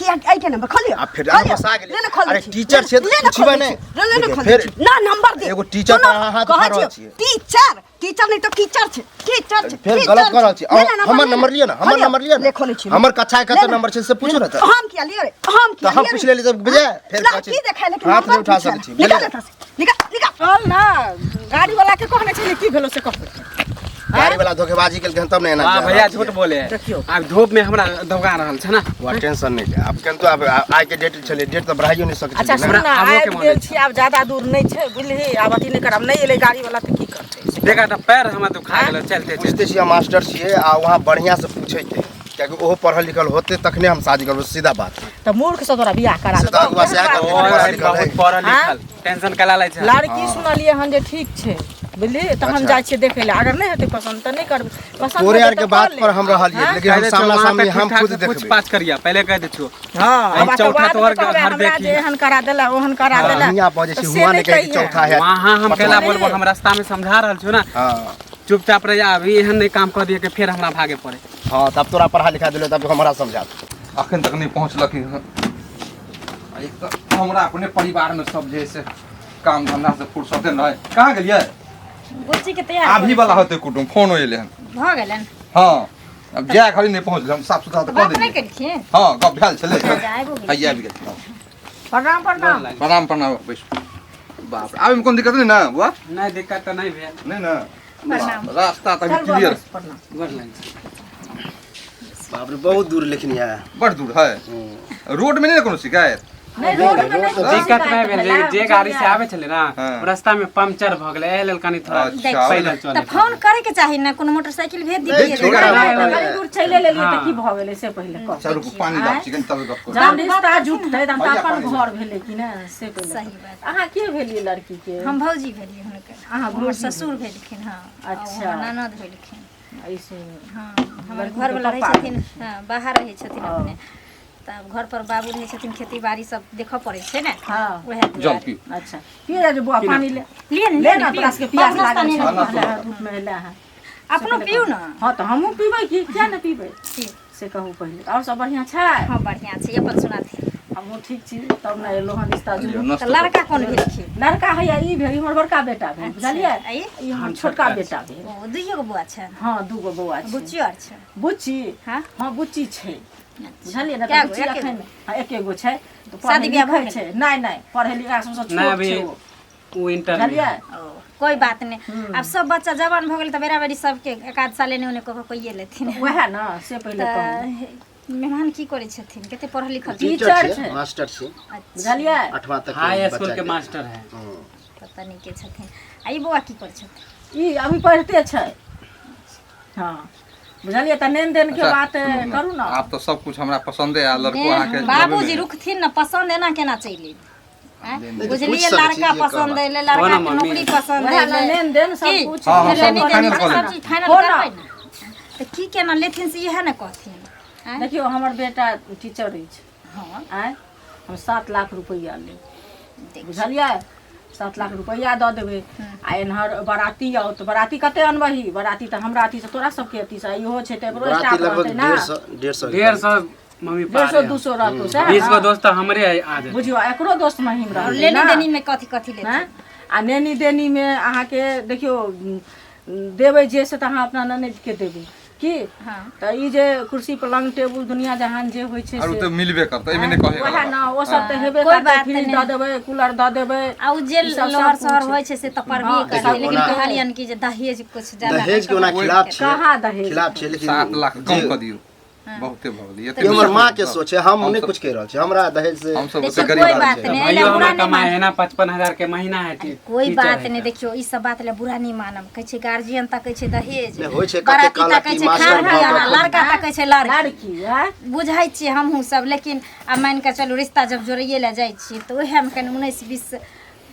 आई के नंबर खोलियो अब फिर हम फंसा गेले अरे टीचर छे पूछबे ने फिर ना नंबर दे एगो टीचर का हाथ उठा रहल छी टीचर नहीं तो कीचर छे कीचर छे फिर गलत कर रहल छी हमर नंबर लियो ना हमर नंबर लियो ना हमर कक्षा के कते नंबर छे से पूछो ना हम किया लियो रे हम किया हम पूछ लेली तब बजे फिर की देखाय लेकिन हाथ नहीं उठा सकै छी निकाल चल ना गाड़ी वाला के कहने छले की भेलो से कह गाड़ी वाला धोखेबाजी केल तब नहीं ना हां भैया झूठ बोले अब धूप में हमरा धोखा रहल छ ना वो टेंशन नहीं ले अब केन तो अब आइ के डेट छले डेट तो बढ़ाइयो नहीं सकै छी अच्छा सुन ना आबि गेल छी अब ज्यादा दूर नहीं छै बुझली आब अथी नहीं करब नहीं एले गाड़ी वाला त की करते देखा त पैर हमरा दुखा गेल चलते पूछते छी मास्टर छिए आ वहां बढ़िया से पूछे थे क्योंकि ओहो पढ़ल लिखल होते तखने हम शादी करब सीधा बात त मूर्ख से तोरा बियाह करा दे बहुत पढ़ल लिखल टेंशन कला लै छै लड़की सुनलिए हन जे ठीक छै बुझली त हम जाय छी देखे ले अगर नहीं हेते पसंद त नहीं करब पसंद तोरे यार के बात पर हम रहलिए लेकिन हम सामना सामने हम खुद देखबे कुछ पास करिया पहले कह दे छु हां हम चौथा तोहर घर देखी एहन करा देला ओहन करा देला यहाँ पहुंचे छी हुआ ने कहे चौथा है वहां हम केला बोलबो हम रास्ता में समझा रहल छु ना हां चुपचाप रह जा अभी एहन नहीं काम कर दिए कि फिर हमरा भागे पड़े हां तब तोरा पढ़ा लिखा देले तब हमरा समझा अखन तक नहीं पहुंचलक एक तो हमरा अपने परिवार में सब जैसे काम धंधा से फुर्सत नहीं कहां गेलिए बुच्ची के तैयार अभी वाला होते कुटुम फोन होइले हन भ गेलन हां अब जाय खड़ी नहीं पहुंचले हम साफ सुथरा कर नहीं देलिए करिए हां कब भेल चले जाएबो हैया भी गेल प्रणाम प्रणाम प्रणाम प्रणाम बैस बाप रे आबे में कोन दिक्कत नहीं ना बुआ नहीं दिक्कत तो नहीं भेल नहीं ना प्रणाम रास्ता तक क्लियर बाप रे बहुत दूर लेकिन यार बड़ दूर है रोड में नहीं कोनो शिकायत नहीं रोड में नहीं दिक्कत नहीं भेल जे गाड़ी से आवे छले ना रास्ता में पंक्चर भ गेले ए लेल कनी थोड़ा पहले त चले फोन करे के चाहि ना कोनो मोटरसाइकिल भेज दिए गाड़ी दूर चले लेलिए त की भ गेलै से पहिले कह चलो पानी ला चिकन तब गप कर जब रिश्ता जुटतै त अपन घर भेलै कि ना से पहिले सही बात अहाँ के भेलिए लड़की के हम भौजी भेलिए हुनकर अहाँ हमर ससुर भेलखिन हां अच्छा। ननद भेलखिन ऐसे हां हमर घर वाला रहे छथिन हां बाहर रहे छथिन अपने तब घर पर बाबू रहे छथिन खेती बाड़ी सब देखो पड़े छै ना हां ओहे जल पी अच्छा पिए जे बुआ पानी ले ले ना तोरा के प्यास लागल छै धूप में ले हां अपनो पिउ ना हां त हमहु पीबै की क्या न पीबै से कहू पहिले और सब बढ़िया छै हां बढ़िया छै अपन सुनाथि हमहु ठीक छी तब ना एलो हन रिश्ता जुड़ त लड़का कोन भेलखिन लड़का है ई भेल हमर बड़का बेटा भेल बुझलिए ई हमर छोटका बेटा भेल ओ दुइयो गो बुआ छै हां दू गो बौआ छै बुच्ची आर छै बुच्ची हां हां बुच्ची छै बुझलिए ना क्या बुच्ची गो, एखन हां एके गो छै तो शादी ब्याह भऽ छै नहीं नहीं पढ़े लिखा से छोट नहीं अभी छै वो इंटर बुझलिए कोई बात नहीं अब सब बच्चा जवान भ गेल त बेरा बेरी सबके एक आध साल ने को कोइए लेथिन वह ना से पहिले कहू मेहमान की करे छथिन कते पढ़ल लिखल छै टीचर छै मास्टर छी बुझलिए 8वां तक हाई स्कूल के मास्टर है पता नहीं के छथिन आ ई बुआ की करे छथिन ई अभी पढ़ते छै हां बुझलिए त लेन देन के बात करू ना आप तो सब कुछ हमरा पसंद है लड़को अहाँ के बाबूजी रुकथिन ना पसंद एना केना चैली बुझलिए लड़का पसंद है लड़का के नौकरी पसंद है लेन देन सब कुछ हां सब फाइनल कर सब चीज फाइनल करबै ना त की केना लेथिन से इहे ना कहथिन देखियो हमर बेटा टीचर अछि हां आय हम 7 लाख रुपया ले बुझलिए 7 लाख रुपया दऽ देबै आ एनहर बराती आओ त बराती कते अनबही बराती त हमरा अथी से तोरा सबके अथी से इहो छै त एकरो स्टाफ रहतै ना 150 मम्मी पापा 150 200 रहतो से 20 गो दोस्त हमरे आ जाए बुझियो एकरो दोस्त महिम रह लेनी देनी में कथि कथि लेथिन आ नेनी देनी में अहाँ के देखियो देबै जे से त अहाँ अपना ननद के देबै की हां त ई जे कुर्सी पलंग टेबुल दुनिया जहान जे होय छै से और तो मिलबे करतै एमे ने कहे ओहा ना ओ सब त हेबे करतै फ्रिज द देबै कूलर द देबै आ उ जे लहर सहर होय छै से त परबे करतै लेकिन कहलियन की जे दहेज कुछ ज्यादा दहेज के ना खिलाफ छै कहां दहेज खिलाफ छै लेकिन 7 लाख कम कर दियो बहुते भ गेल ये हमर मां के सोच है हम नहीं कुछ कह रहल छी हमरा दहेज से हम सब देखियो गरीब कोई बात आदमी नहीं भैया एला बुरा हमरा नहीं कमाए है ना 55,000 के महीना है कोई बात नहीं देखियो ई सब बात ले बुरा नहीं मानब कहै छै गार्जियन तक कहै छै दहेज होय छै कते काला की मास्टर लड़का तक कहै छै लड़की बुझाइ छी हमहू सब लेकिन अब मान के चलू रिश्ता जब जोड़िए ले जाइ छी त ओहे में कने 19 20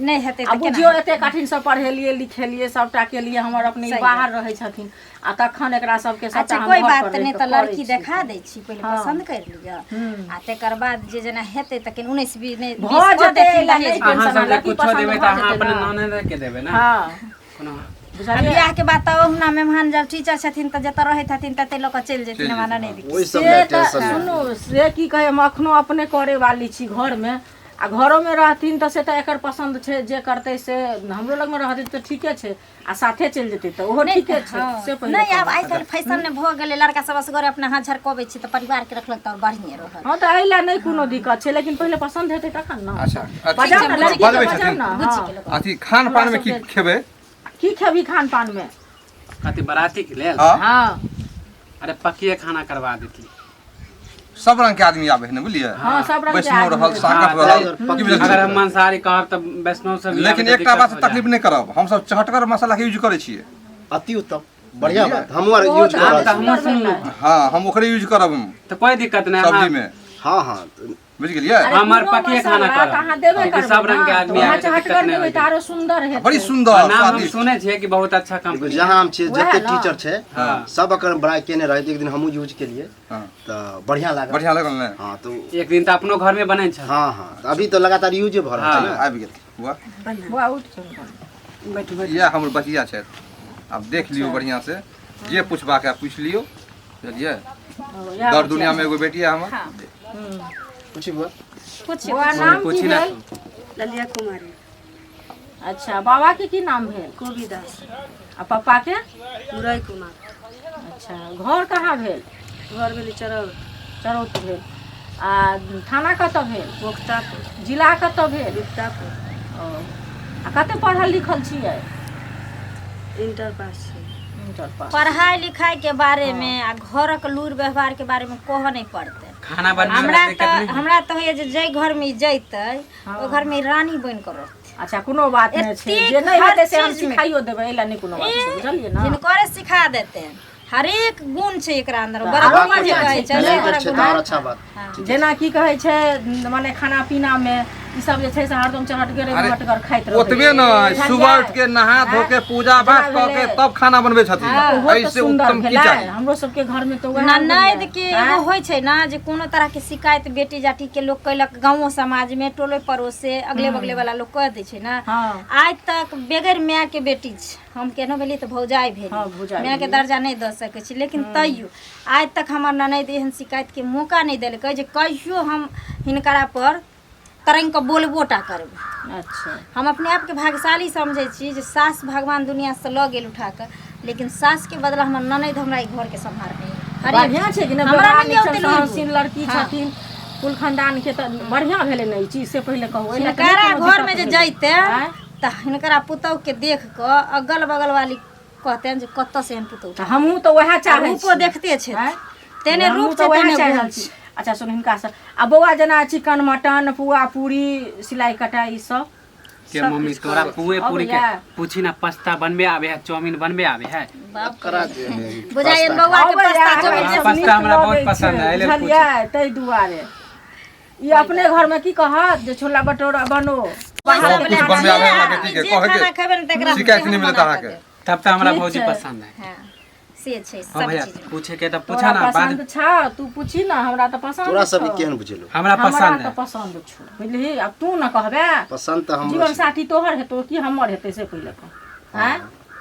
नहीं हेतै त बुझियो एते कठिन से पढ़ेलिए लिखेलिए सबटा के लिए हमर अपने बाहर रहै छथिन आ तखन एकरा सबके सबटा हम कोई बात नहीं त लड़की देखा दै छी पहिले पसंद कर लिया आ तकर बाद जे जना हेतै त कने 19 20 नहीं 20 को देथिन दहेज अहाँ सब कुछ देबै त अहाँ अपन ननद के देबै ना हां कोनो बुझलियै बियाह के बाद तो ना मेहमान जब टीचर छथिन त जत रहै छथिन तते लोग चल जेथिन माना नहीं वही सब से ले तऽ टेंशन नहीं। सुनू से की कहे हम अखनो अपने करे वाली छी घर में आ घरों में रहथिन तो से तो एकर पसंद छै जे करते से हमरो लग में रहथिन तो ठीके छै आ साथे चल जेतै तो ओहो ठीके छै से पहिले नहीं अब आइ काल्हि फैशन ने भ गेलै लड़का सब असगरे अपना हाथ झरकबै छै त परिवार के रखलक त बढ़िया रहल। हाँ तो एहिला नहीं कोनो दिक्कत छै लेकिन पहिले पसंद हेतै तखन ना। अच्छा बजाउ ना लड़की के बनबै बजाउ छथिन ना हाँ। अथी खान पान में की खेबै की खेबी खान पान में? कति बराती के लेल हाँ हाँ अरे पकिए खाना करवा देती। सब रंग के आदमी आवे है ना बुझलिए हाँ सब रंग के वैष्णव आदमी रहल रहै। साकट रहल की बुझलियै? अगर हम मांसाहारी कहब तऽ वैष्णव सब लेकिन एकटा बात से तकलीफ नहीं करब हम सब चहटगर मसाला के यूज करे छियै। अति उत्तम बढ़िया बात हम और यूज बहुत कर आदमी रहे हम सुंदर सुनलहुँ। भेलै। हाँ हम ओकरे यूज करब तो कोई दिक्कत नहीं सब्जी हाँ। में हाँ हाँ बुझ गेलियै? अरे हमार कोनो पकिए खाना मसाला करब। तऽ अहाँ देबे क्योंकि करबै सब रंग के ना, आदमी तऽ अहाँ आबै छै, चहटगर दिक्कत नहीं देबै होइत तऽ आरो सुंदर हेतै। बड़ी और सुंदर नाम हम स्वादिष्ट सुने छियै कि बहुत अच्छा देखो कंपनी जहाँ हम छियै वएह जते ना। टीचर छै हाँ। सब अकर बड़ाई केने रहे एक दिन हमहू यूज केलिए हाँ तो बढ़िया लागल। बढ़िया लगल ने हाँ तो एक दिन तो अपनो घर में बने छै। हाँ हाँ तो अभी तो लगातार यूज भ रहल छै ना। आबि गेल हुआ बुआ उठ बैठ बैठ। यह हमर बचिया छै अब देख लियो बढ़िया से जे पूछबा के पूछ लियो बुझलियै? दर दुनिया में एगो बेटी है हमर कुछ बुआ बुआ नाम की पूछी ना भेल? ललिया कुमारी अच्छा बाबा के की नाम भेल? कोबीदास आ पप्पा के? मुरई कुमार अच्छा घर कहाँ भेल? घर भेली चरौद चरौत भेल। आ थाना कतऽ भेल? पोखतापुर जिला कतऽ भेल? गुप्तापुर ओ, आ कते पढ़ल लिखल छियै? इंटर पास छै। Inter pass. पढ़ाई लिखाई के बारे में आ घर के लूर व्यवहार के बारे में कह नहीं पड़ते। खाना बनने हमरा में दिक्कत नहीं तो है। हमरा तो होइए जे जै घर में जैते ओ घर में रानी बन कर रहते। अच्छा कोनो बात नहीं छै एतेक जे नहीं हर हेतै से हम चीज में। सिखाइयो देबै एला नहीं कोनो बात छै बुझलियै ना। जिनकर सिखा देते हैं हर एक गुण छै एकरा अंदर तऽ बड़ा आरो जे बढ़िआँ कहै छै। छै टैलेंटेड ओकरा छै गुण। तो और अच्छा बात। जेना की कहै छै माने खाना पीना में ई सब जे छै से हरदम चहटगर अरे, मटगर खाइत रहै। ओतबे न सुबह उठ के नहा धो के पूजा पाठ जेना क के भेलै। तब खाना बनबै छथिन ओहो तऽ ऐसे सुंदर उत्तम की भेलै। चाही? हमरो सबके घर में तो वएह ननद के एगो होइ छै ना जे कोनो तरह के शिकायत बेटी जाति के लोग कैलक गाँव समाज में टोले पड़ोस से अगले बगले वाला लोग कह दै छै ना। हाँ। आज तक बगैर माय के बेटी छै हम केनो भेली तऽ भौजाई हाँ, भेली भौजाई माय के भेली। दर्जा नहीं दऽ सकै छी लेकिन तैयो आज तक हमर ननद एहन शिकायत के मौका नहीं देलकै जे कहियो हम हिनकरा पर तरंग के बोलबो टा करबै। अच्छा हम अपने आप के भाग्यशाली समझै छी जे सास भगवान दुनिया से लऽ गेल उठा कऽ लेकिन सास के बदला हमर ननद हमरा ई घर के सम्हारने बढ़िया छै कि ना हमरा व्यवहार नहीं निक ओते छै, लुरि। सहनशील लड़की हाँ। छथिन कुल खानदान के तऽ बढ़िया भेलै ने ई चीज से पहिले कहू एला तऽ हिनकरा नहीं कोनो घर में जे दिक्कत भेलै। जैते आँय? तऽ हिनकरा पुतौह के देख कऽ अगल बगल वाली कहते जे कतऽ से एहन पुतौह तऽ हमहूँ तऽ वएह चाहै रूपो छी। देखते छै आँय? तेने हमहूँ रूप तऽ छै वएह तेने चाहि गुण रहल छै। छी। अच्छा सुन हिनका से आ बौआ जेना चिकन मटन पुआ पूरी सिलाई कटाई ई सब के मम्मी तोरा पुए पूरी के अबैया। पूछी ना पास्ता बनबे आवे है चाउमीन बनबे आवे है। करा दे बुझाइए बौआ के अबैया, पास्ता अबैया, चोमिन पास्ता नीक हमरा बहुत लगै पसंद छै, है, एहि लेल बुझलियै ताहि दुआरे ई अपने घर में की कहत जे छोला भटूरा बनो सब कुछ बनबे आवे हमरा बेटी के जे कह खाना खेबै ने तकरा के शिकायत नहीं मिलत अहाँ के। तब तो हमरा ठीक भौजी छै। पसंद है। हाँ से छै हाँ सब भैया चीज में। पूछे के तो तोरा पूछा ना बाद पसंद छौ तू पूछी ना हमरा तऽ पसंद तोरा सब छौ। केहन बुझेलो हमरा हमरा पसंद तऽ है। पसंद छौ बुझली अब तू ना कहबे पसंद तो हम जीवन साथी तोहर हेतौ कि हमर हेतै से पहिले कह हैं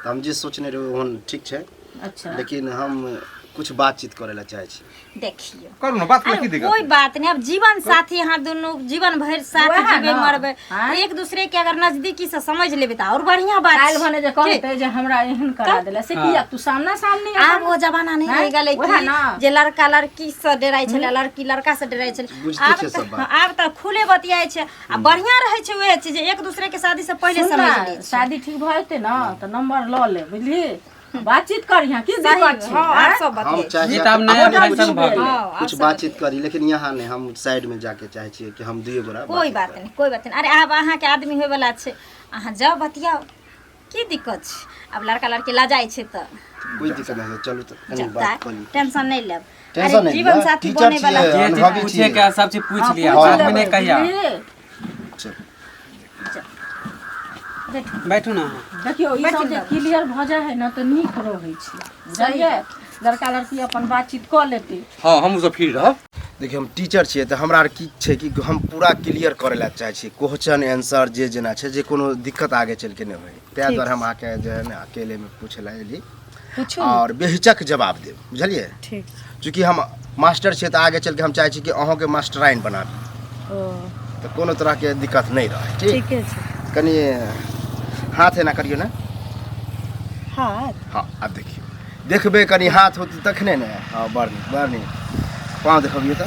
हम जे सोचने रहे ओहन ठीक छै अच्छा लेकिन हम कुछ बातचीत करे ला चाहे छी। देखियो करू ना बात में की अरे दिक्कत कोई बात नहीं अब जीवन साथी यहाँ दोनों जीवन भर साथ वएह जीवे ना। मरबे हाँ। एक दूसरे के अगर नजदीकी से समझ लेबे त और बढ़िया बात काल्हि छै। भने जे कहते जे हमरा एहन करा देला से किया तू सामना सामनी आब वो जमाना नहीं हैं? रह गेलै वएह ना। कि जे लड़का लड़की से डराइ छलै लड़की लड़का से डराइ छलै बुझते छै सब बात। आब त खुले बतियाइ छै आ बढ़िया रहै छै वएह चीज जे एक दूसरे के शादी से पहले सुन समझ ना, लै छै। शादी ठीक भ जेतै ना त नंबर ल ले बुझली बातचीत करिहा की सही दिक्कत छै हाँ हैं? आब सब हम बतियाइ चाहे ये तो अब नया अब फैशन अब भऽ गेलै। हाँ, आब कुछ सब बातचीत करी लेकिन यहाँ नहीं हम साइड में जाके चाहे छियै कि हम दुए गोरा कोई बात नहीं कोई बात नहीं। अरे आब अहाँ के आदमी होय वाला छै अहाँ जाओ बतियाओ की दिक्कत छै। अब लड़का लड़की ला जाइ छै त कोई दिक्कत नहीं है चलो तो कनी बात करी। टेंशन नहीं लेब। टेंशन अरे नहीं जीवन लिया, साथी टीचर बने वाला छियै। जे चीज अनुभवी पूछे छियै। के सब चीज पूछ हाँ, लिया पूछ बाद लेबै, में नहीं कहिया। बुझली? बैठू ना देखियो ई सब जे क्लियर भ जाय है ना त नीक रहै छै बुझलियै लड़का लड़की अपन बातचीत क लेतै हां हम सब फ्री रहब देखिए हम टीचर छियै तऽ हमरा आर की छै कि हम पूरा क्लियर करे ला चाहे छी क्वेश्चन आंसर जे जेना छै जे कोनो दिक्कत आगे चल के नहीं होय तै द्वारा हम आके जे है ना अकेले में पूछे ला एली और बेहिचक जवाब देब बुझलिए ठीक चूँकि हम मास्टर छियै तऽ आगे चल के हम चाहे छी कि अहों के मास्टराइन बनाबी तो कोनो तरह के दिक्कत नहीं रहे ठीक है कनी हाथ एना करियो ना हाथ हाँ अब देखियो देखबे कनी हाथ होती तखने ने हाँ बरनी पाँव देखबियो तो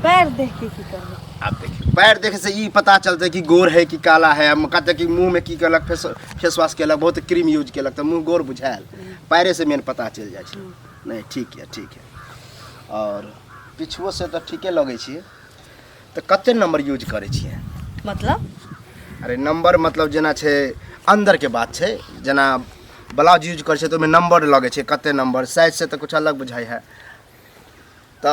पैर देख के की करबे आप देखिए पैर देखे से ई पता चलते कि गोर है कि काला है हम कहते कि मुंह में की कलक फेस वॉश केलक बहुत क्रीम यूज केलक तो मुंह गोर बुझायल पैरे से मेन पता चल जाए छै नहीं ठीक है और पिछुओ से तो ठीके लगे छिए तो कते नंबर यूज करे छिए मतलब अरे नंबर मतलब जेना छै अंदर के बात छै जेना ब्लाउज यूज करे छै तो में नंबर लगे छै कते नंबर साइज से तो कुछ अलग बुझाई है तो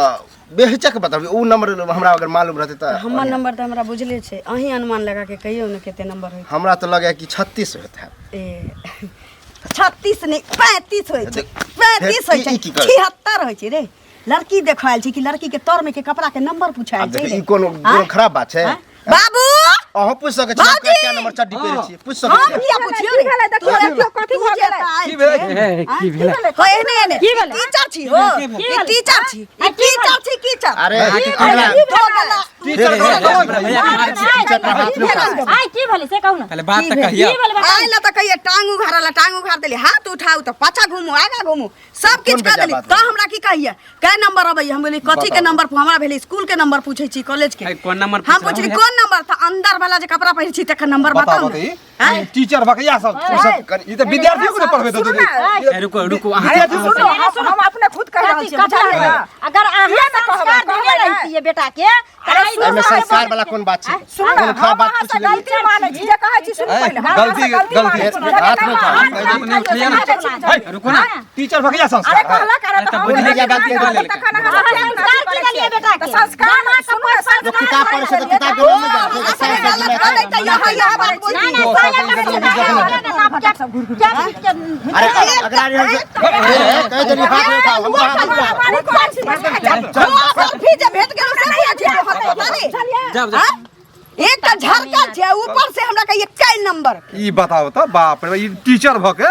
बेहिचक बताबी उ नंबर हमरा अगर मालूम रहते तो हमर नंबर तो हमरा बुझले छै अहीं अनुमान लगा के कहियो न केते नंबर होय हमरा तो लगे कि 36 होता है ए 36 नहीं 35 होय छै 35 होय छै ई की करे? 76 होय छै रे लड़की देखायल छै कि लड़की के तौर में के कपड़ा के नंबर पूछायल अब छै देखिए रे ई कोनो खराब बात छै बाबू अहो पूछ सके छी बाजी! क्या नंबर चड्डी पहिरे छी पूछ हम सके छी किया पूछियो रे देखियो कथि भ गेलै की भेलै की भेलै कोई एने टीचर छी हो ई टीचर छी टीचर अरे टीचर टीचर पर हाथ में उठा आई की भले से कहू ना पहले बात तो कहिया आइ ला त कहिए टांग उघार देली हाथ उठाऊ त पाछा घुमू आगा घुमू सब किछ कर देली त हमरा की कहिए कै नंबर अबै हम बोली कथि के नंबर हमरा भेली स्कूल के नंबर पूछै छी कॉलेज के कौन नंबर हम पूछली कोन नंबर त अंदर वाला जे कपड़ा पहिर छी तकर नंबर बताऊ बताओ टीचर भकैया सब ई तो विद्यार्थियों को पढ़बे तो रुको हम अपने खुद कह रहल छी अगर अहाँ संस्कार देने रहितिए बेटा के एमे संस्कार वाला कोन बात छै कोनो खराब बात पूछ ले गलती माने छी जे कहै छी सुन पहिले गलती हाथ में उठा रुको ना टीचर भकैया संस्कार कहला करे त बोल ले गलती कर ले संस्कार की देलिए बेटा के संस्कार ना सब जो किताब पढ़े से तो किताब के में अरे अगर कह देली हाथ में उठाओ एक झरका छै ऊपर से हमरा कहिए कै नंबर ई बताओ तो बाप रे ई टीचर भके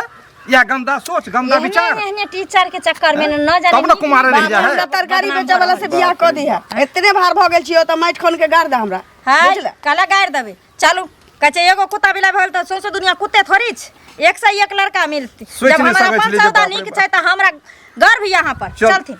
या गंदा सोच गंदा विचार एहने टीचर के चक्कर में न जाने तब न कुमार रह जा है तरकारी बेचे वाला से बियाह क दी है इतने भार भ गेल छियो त माइट खोन के गाड़ दे हमरा हां कला गाड़ देबे चलू कचे एगो कुत्ता बिला भल त सोचो दुनिया कुत्ते थोड़ी छ 101 लड़का मिलती जब हमरा 5 सौदा निक छै त हमरा गर्व यहां पर चलथिन